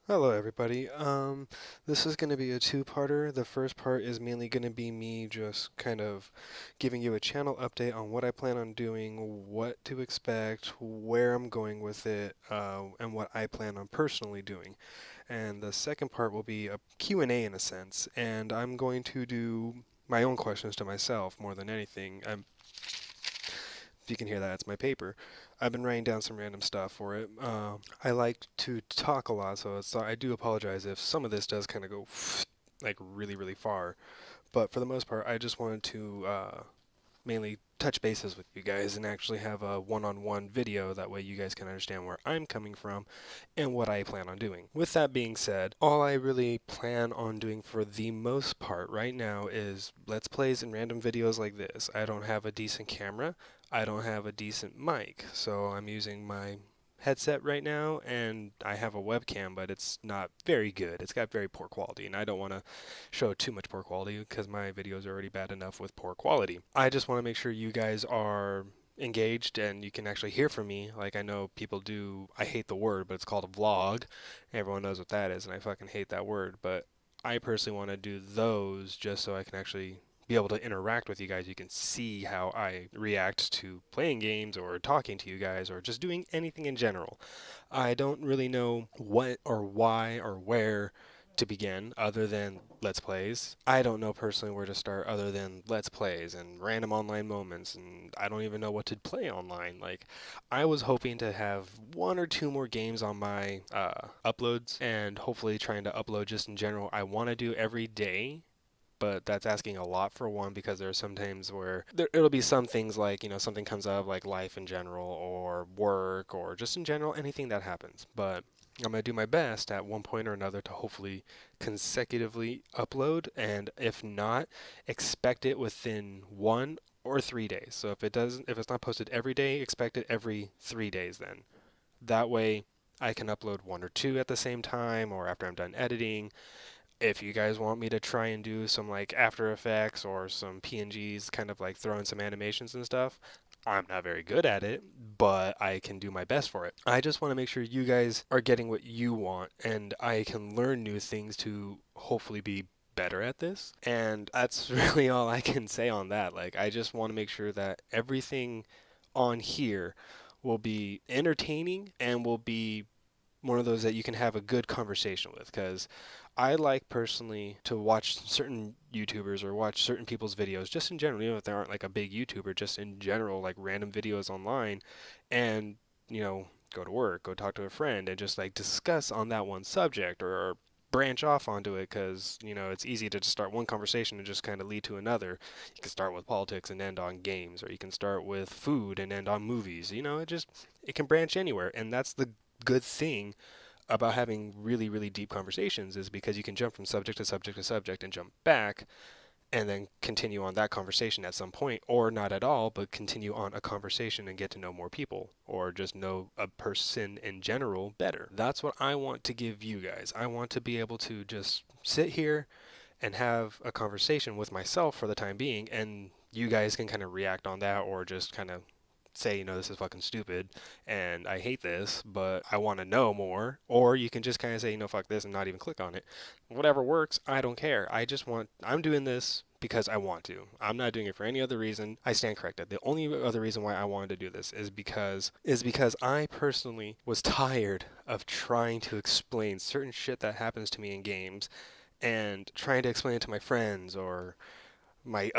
Hello everybody. This is going to be a two-parter. The first part is mainly going to be me just kind of giving you a channel update on what I plan on doing, what to expect, where I'm going with it, and what I plan on personally doing. And the second part will be a Q&A in a sense, and I'm going to do my own questions to myself more than anything. If you can hear that, it's my paper. I've been writing down some random stuff for it. I like to talk a lot, so I do apologize if some of this does kind of go like really, really far. But for the most part, I just wanted to mainly touch bases with you guys and actually have a one-on-one video. That way you guys can understand where I'm coming from and what I plan on doing. With that being said, all I really plan on doing for the most part right now is Let's Plays and random videos like this. I don't have a decent camera. I don't have a decent mic, so I'm using my headset right now, and I have a webcam, but it's not very good. It's got very poor quality, and I don't want to show too much poor quality because my videos are already bad enough with poor quality. I just want to make sure you guys are engaged and you can actually hear from me. Like, I know people do, I hate the word, but it's called a vlog. Everyone knows what that is, and I fucking hate that word. But I personally want to do those just so I can actually be able to interact with you guys. You can see how I react to playing games or talking to you guys or just doing anything in general. I don't really know what or why or where to begin other than Let's Plays. I don't know personally where to start other than Let's Plays and random online moments, and I don't even know what to play online. Like, I was hoping to have one or two more games on my uploads, and hopefully trying to upload just in general. I want to do every day, but that's asking a lot for one because there are some times where it'll be some things like, something comes up like life in general or work or just in general, anything that happens. But I'm going to do my best at one point or another to hopefully consecutively upload, and if not, expect it within 1 or 3 days. So if it's not posted every day, expect it every 3 days then. That way I can upload one or two at the same time or after I'm done editing. If you guys want me to try and do some like After Effects or some PNGs, kind of like throw in some animations and stuff, I'm not very good at it, but I can do my best for it. I just want to make sure you guys are getting what you want and I can learn new things to hopefully be better at this. And that's really all I can say on that. Like, I just want to make sure that everything on here will be entertaining and will be one of those that you can have a good conversation with, because I like personally to watch certain YouTubers or watch certain people's videos just in general, even if they aren't like a big YouTuber, just in general, like random videos online, and go to work, go talk to a friend, and just like discuss on that one subject or branch off onto it, because it's easy to just start one conversation and just kind of lead to another. You can start with politics and end on games, or you can start with food and end on movies. It can branch anywhere, and that's the good thing about having really, really deep conversations, is because you can jump from subject to subject to subject and jump back and then continue on that conversation at some point, or not at all, but continue on a conversation and get to know more people, or just know a person in general better. That's what I want to give you guys. I want to be able to just sit here and have a conversation with myself for the time being, and you guys can kind of react on that or just kind of say, this is fucking stupid and I hate this, but I want to know more. Or you can just kind of say, fuck this and not even click on it. Whatever works, I don't care. I'm doing this because I want to. I'm not doing it for any other reason. I stand corrected. The only other reason why I wanted to do this is because I personally was tired of trying to explain certain shit that happens to me in games and trying to explain it to my friends or my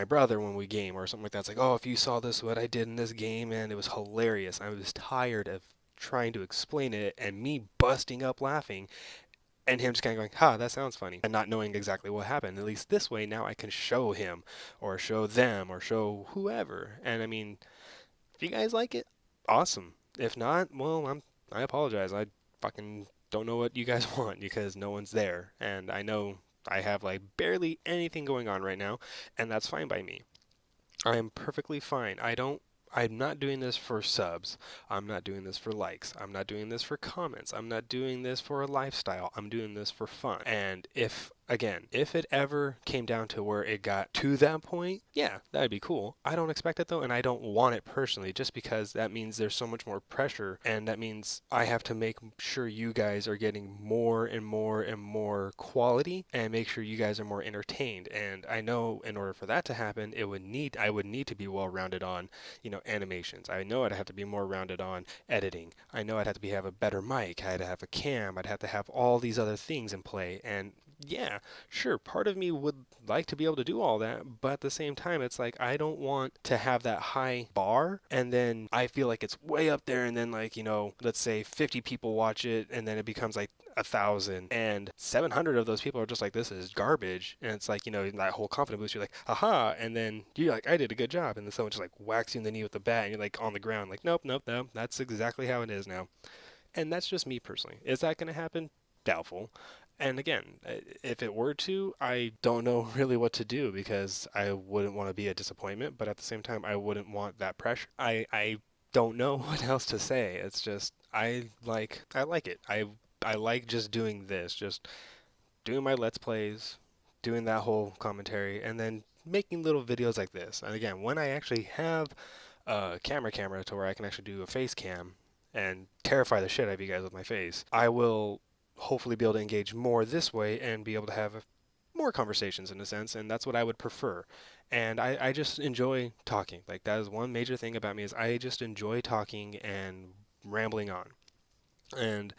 brother when we game or something like that. It's like, oh, if you saw this, what I did in this game, and it was hilarious. I was tired of trying to explain it and me busting up laughing and him just kind of going, ha, that sounds funny, and not knowing exactly what happened. At least this way now I can show him or show them or show whoever. And I mean, if you guys like it, awesome. If not, well, I apologize. I fucking don't know what you guys want because no one's there. And I know I have like barely anything going on right now, and that's fine by me. I am perfectly fine. I'm not doing this for subs. I'm not doing this for likes. I'm not doing this for comments. I'm not doing this for a lifestyle. I'm doing this for fun. And if Again, if it ever came down to where it got to that point, yeah, that'd be cool. I don't expect it though, and I don't want it personally, just because that means there's so much more pressure, and that means I have to make sure you guys are getting more and more and more quality, and make sure you guys are more entertained. And I know in order for that to happen, I would need to be well rounded on, animations. I know I'd have to be more rounded on editing. I know I'd have to have a better mic. I'd have a cam. I'd have to have all these other things in play, and yeah, sure, part of me would like to be able to do all that, but at the same time, it's like I don't want to have that high bar and then I feel like it's way up there and then like, let's say 50 people watch it and then it becomes like 1,000 and 700 of those people are just like, this is garbage. And it's like, that whole confidence boost, you're like, haha. And then you're like, I did a good job. And then someone just like whacks you in the knee with the bat and you're like on the ground, like, nope, nope, nope. That's exactly how it is now. And that's just me personally. Is that going to happen? Doubtful. And again, if it were to, I don't know really what to do because I wouldn't want to be a disappointment, but at the same time, I wouldn't want that pressure. I don't know what else to say. It's just I like it. I like just doing this, just doing my Let's Plays, doing that whole commentary, and then making little videos like this. And again, when I actually have a camera to where I can actually do a face cam and terrify the shit out of you guys with my face, I will hopefully be able to engage more this way and be able to have more conversations in a sense, and that's what I would prefer. And I just enjoy talking. Like that is one major thing about me is I just enjoy talking and rambling on. And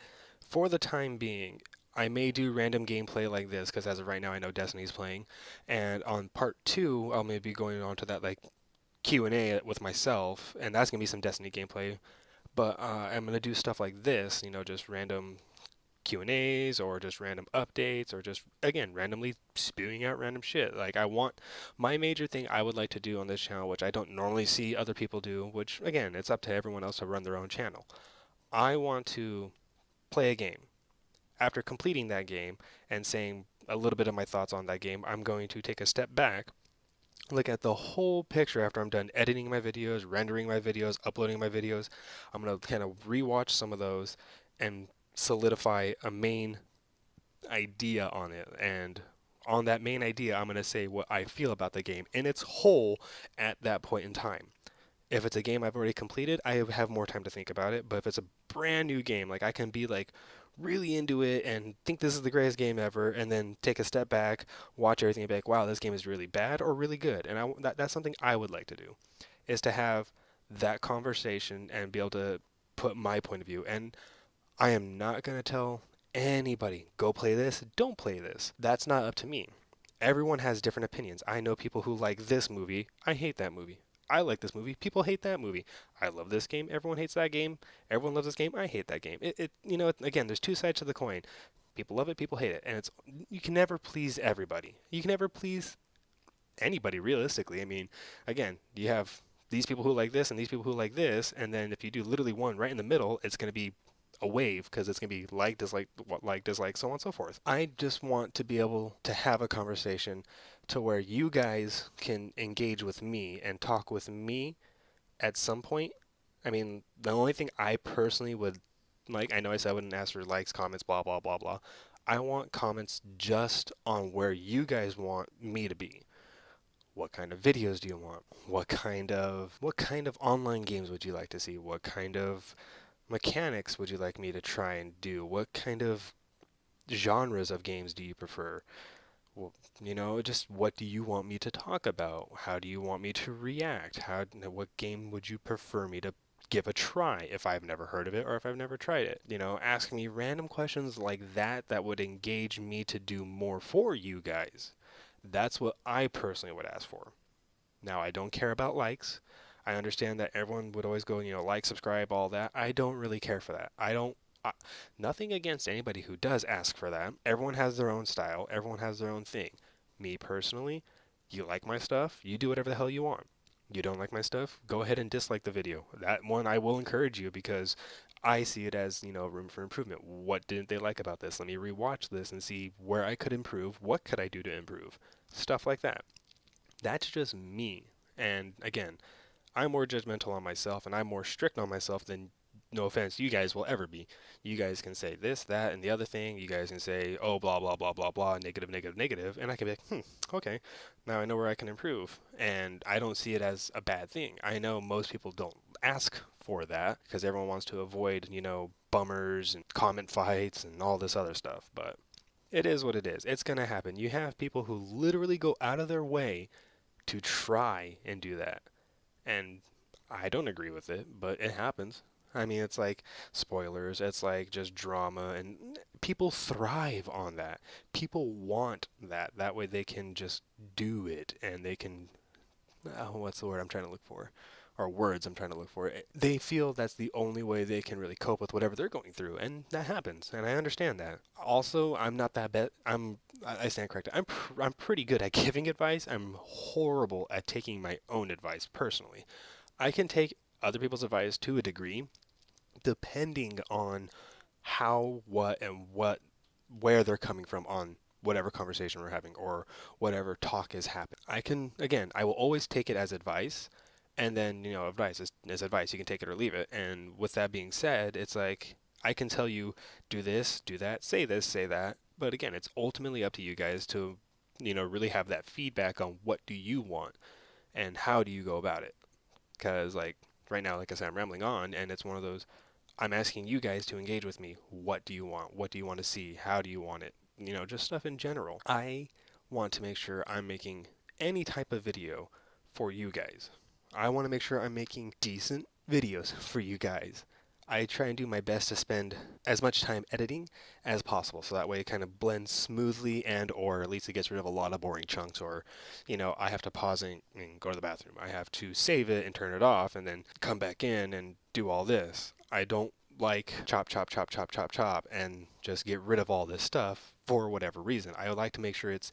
for the time being, I may do random gameplay like this because as of right now I know Destiny's playing, and on part 2 I'll maybe be going on to that like Q&A with myself, and that's gonna be some Destiny gameplay. But I'm gonna do stuff like this, just random Q&As or just random updates or just again randomly spewing out random shit. Like I want my major thing I would like to do on this channel, which I don't normally see other people do, which again, it's up to everyone else to run their own channel. I want to play a game. After completing that game and saying a little bit of my thoughts on that game, I'm going to take a step back, look at the whole picture after I'm done editing my videos, rendering my videos, uploading my videos. I'm going to kind of rewatch some of those and solidify a main idea on it. And on that main idea, I'm going to say what I feel about the game in its whole at that point in time. If it's a game I've already completed, I have more time to think about it. But if it's a brand new game, like I can be like really into it and think this is the greatest game ever, and then take a step back, watch everything, and be like, wow, this game is really bad or really good. And that's something I would like to do, is to have that conversation and be able to put my point of view. And I am not going to tell anybody, go play this, don't play this. That's not up to me. Everyone has different opinions. I know people who like this movie. I hate that movie. I like this movie. People hate that movie. I love this game. Everyone hates that game. Everyone loves this game. I hate that game. Again, there's two sides to the coin. People love it. People hate it. And you can never please everybody. You can never please anybody realistically. I mean, again, you have these people who like this and these people who like this. And then if you do literally one right in the middle, it's going to be a wave because it's going to be like, dislike, so on and so forth. I just want to be able to have a conversation to where you guys can engage with me and talk with me at some point. I mean, the only thing I personally would like, I know I said I wouldn't ask for likes, comments, blah, blah, blah, blah. I want comments just on where you guys want me to be. What kind of videos do you want? What kind of online games would you like to see? What kind of mechanics would you like me to try and do? What kind of genres of games do you prefer? Well, just what do you want me to talk about? How do you want me to react? What game would you prefer me to give a try if I've never heard of it or if I've never tried it? Ask me random questions like that would engage me to do more for you guys. That's what I personally would ask for. Now, I don't care about likes. I understand that everyone would always go, like, subscribe, all that. I don't really care for that. Nothing against anybody who does ask for that. Everyone has their own style. Everyone has their own thing. Me personally, you like my stuff, you do whatever the hell you want. You don't like my stuff, go ahead and dislike the video. That one I will encourage you because I see it as, room for improvement. What didn't they like about this? Let me rewatch this and see where I could improve. What could I do to improve? Stuff like that. That's just me. And again, I'm more judgmental on myself and I'm more strict on myself than no offense, you guys will ever be. You guys can say this, that, and the other thing. You guys can say, oh, blah, blah, blah, blah, blah, negative, negative, negative. And I can be like, okay, now I know where I can improve. And I don't see it as a bad thing. I know most people don't ask for that because everyone wants to avoid, bummers and comment fights and all this other stuff. But it is what it is. It's going to happen. You have people who literally go out of their way to try and do that. And I don't agree with it, but it happens. I mean, it's like spoilers, it's like just drama, and people thrive on that. People want that. That way they can just do it, and they can, what's the word I'm trying to look for? Or words I'm trying to look for. They feel that's the only way they can really cope with whatever they're going through, and that happens, and I understand that. Also, I'm not that bad. I stand corrected. I'm pretty good at giving advice. I'm horrible at taking my own advice personally. I can take other people's advice to a degree, depending on how, what, and where they're coming from on whatever conversation we're having or whatever talk is happening. I will always take it as advice, and then, advice is advice. You can take it or leave it. And with that being said, it's like, I can tell you, do this, do that, say this, say that. But again, it's ultimately up to you guys to, really have that feedback on what do you want and how do you go about it. Because, like, right now, like I said, I'm rambling on, and it's one of those, I'm asking you guys to engage with me. What do you want? What do you want to see? How do you want it? Just stuff in general. I want to make sure I'm making any type of video for you guys. I want to make sure I'm making decent videos for you guys. I try and do my best to spend as much time editing as possible, so that way it kind of blends smoothly, and or at least it gets rid of a lot of boring chunks, or I have to pause and go to the bathroom. I have to save it and turn it off and then come back in and do all this. I don't like chop, chop, chop, chop, chop, chop, and just get rid of all this stuff for whatever reason. I would like to make sure it's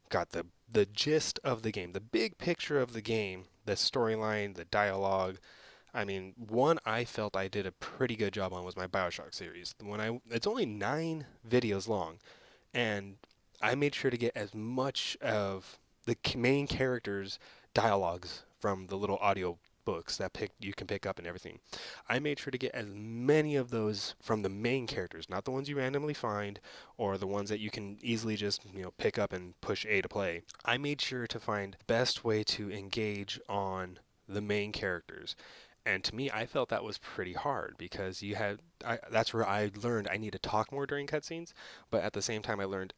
got the gist of the game, the big picture of the game, the storyline, the dialogue. I mean, one I felt I did a pretty good job on was my BioShock series. It's only 9 videos long, and I made sure to get as much of the main characters' dialogues from the little audio books that you can pick up and everything. I made sure to get as many of those from the main characters, not the ones you randomly find or the ones that you can easily just, pick up and push A to play. I made sure to find the best way to engage on the main characters. And to me, I felt that was pretty hard because that's where I learned I need to talk more during cutscenes, but at the same time I learned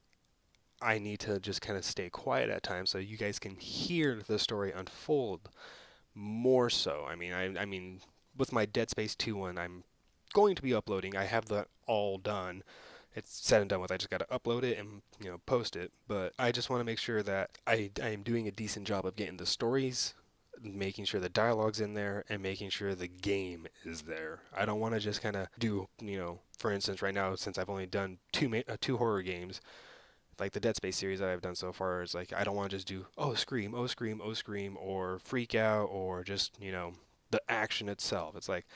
I need to just kind of stay quiet at times so you guys can hear the story unfold more so. I mean, with my Dead Space 2 one, I'm going to be uploading. I have that all done. It's said and done with. I just got to upload it and post it. But I just want to make sure that I am doing a decent job of getting the stories, making sure the dialogue's in there, and making sure the game is there. I don't want to just kind of do, for instance, right now, since I've only done two horror games, like the Dead Space series that I've done so far, is like I don't want to just do scream, oh scream, oh scream, or freak out, or just the action itself. It's like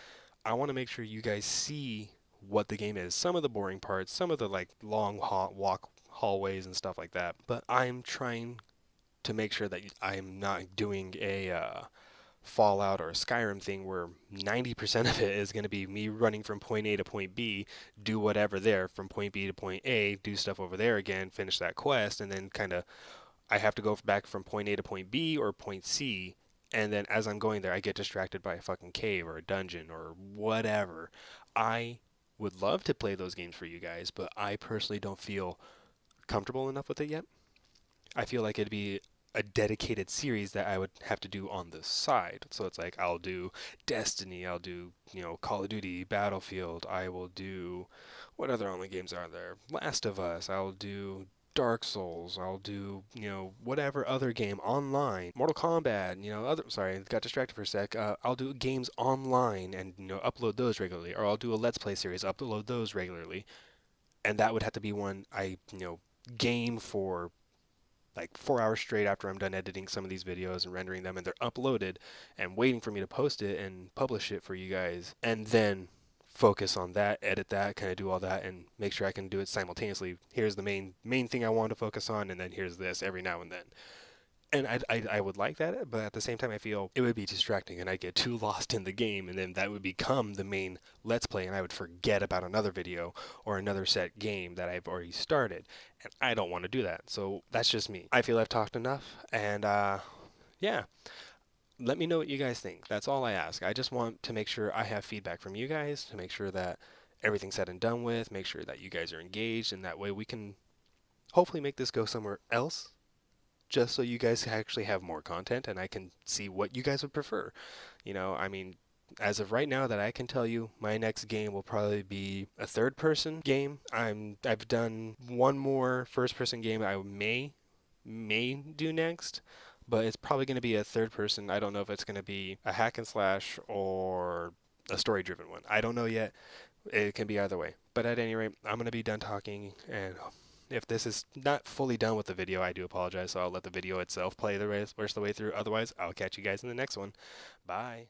I want to make sure you guys see what the game is. Some of the boring parts, some of the like long walk hallways and stuff like that. But I'm trying to make sure that I'm not doing a Fallout or a Skyrim thing where 90% of it is going to be me running from point A to point B, do whatever there, from point B to point A, do stuff over there again, finish that quest, and then kind of I have to go back from point A to point B or point C, and then as I'm going there, I get distracted by a fucking cave or a dungeon or whatever. I would love to play those games for you guys, but I personally don't feel comfortable enough with it yet. I feel like it'd be a dedicated series that I would have to do on the side. So it's like I'll do Destiny, I'll do, Call of Duty, Battlefield, I will do what other online games are there? Last of Us, I'll do Dark Souls, I'll do, whatever other game online, Mortal Kombat, sorry, got distracted for a sec. I'll do games online and, upload those regularly, or I'll do a Let's Play series, upload those regularly. And that would have to be one I, game for like 4 hours straight after I'm done editing some of these videos and rendering them, and they're uploaded and waiting for me to post it and publish it for you guys, and then focus on that, edit that, kind of do all that, and make sure I can do it simultaneously. Here's the main thing I want to focus on, and then here's this every now and then. And I would like that, but at the same time, I feel it would be distracting and I'd get too lost in the game, and then that would become the main Let's Play, and I would forget about another video or another set game that I've already started. And I don't want to do that. So that's just me. I feel I've talked enough, and yeah. Let me know what you guys think. That's all I ask. I just want to make sure I have feedback from you guys to make sure that everything's said and done with, make sure that you guys are engaged, and that way we can hopefully make this go somewhere else just so you guys actually have more content and I can see what you guys would prefer. I mean, as of right now that I can tell you, my next game will probably be a third person game. I've done one more first person game I may do next, but it's probably going to be a third person. I don't know if it's going to be a hack and slash or a story driven one. I don't know yet. It can be either way. But at any rate, I'm going to be done talking, and if this is not fully done with the video, I do apologize. So I'll let the video itself play the rest of the way through. Otherwise, I'll catch you guys in the next one. Bye.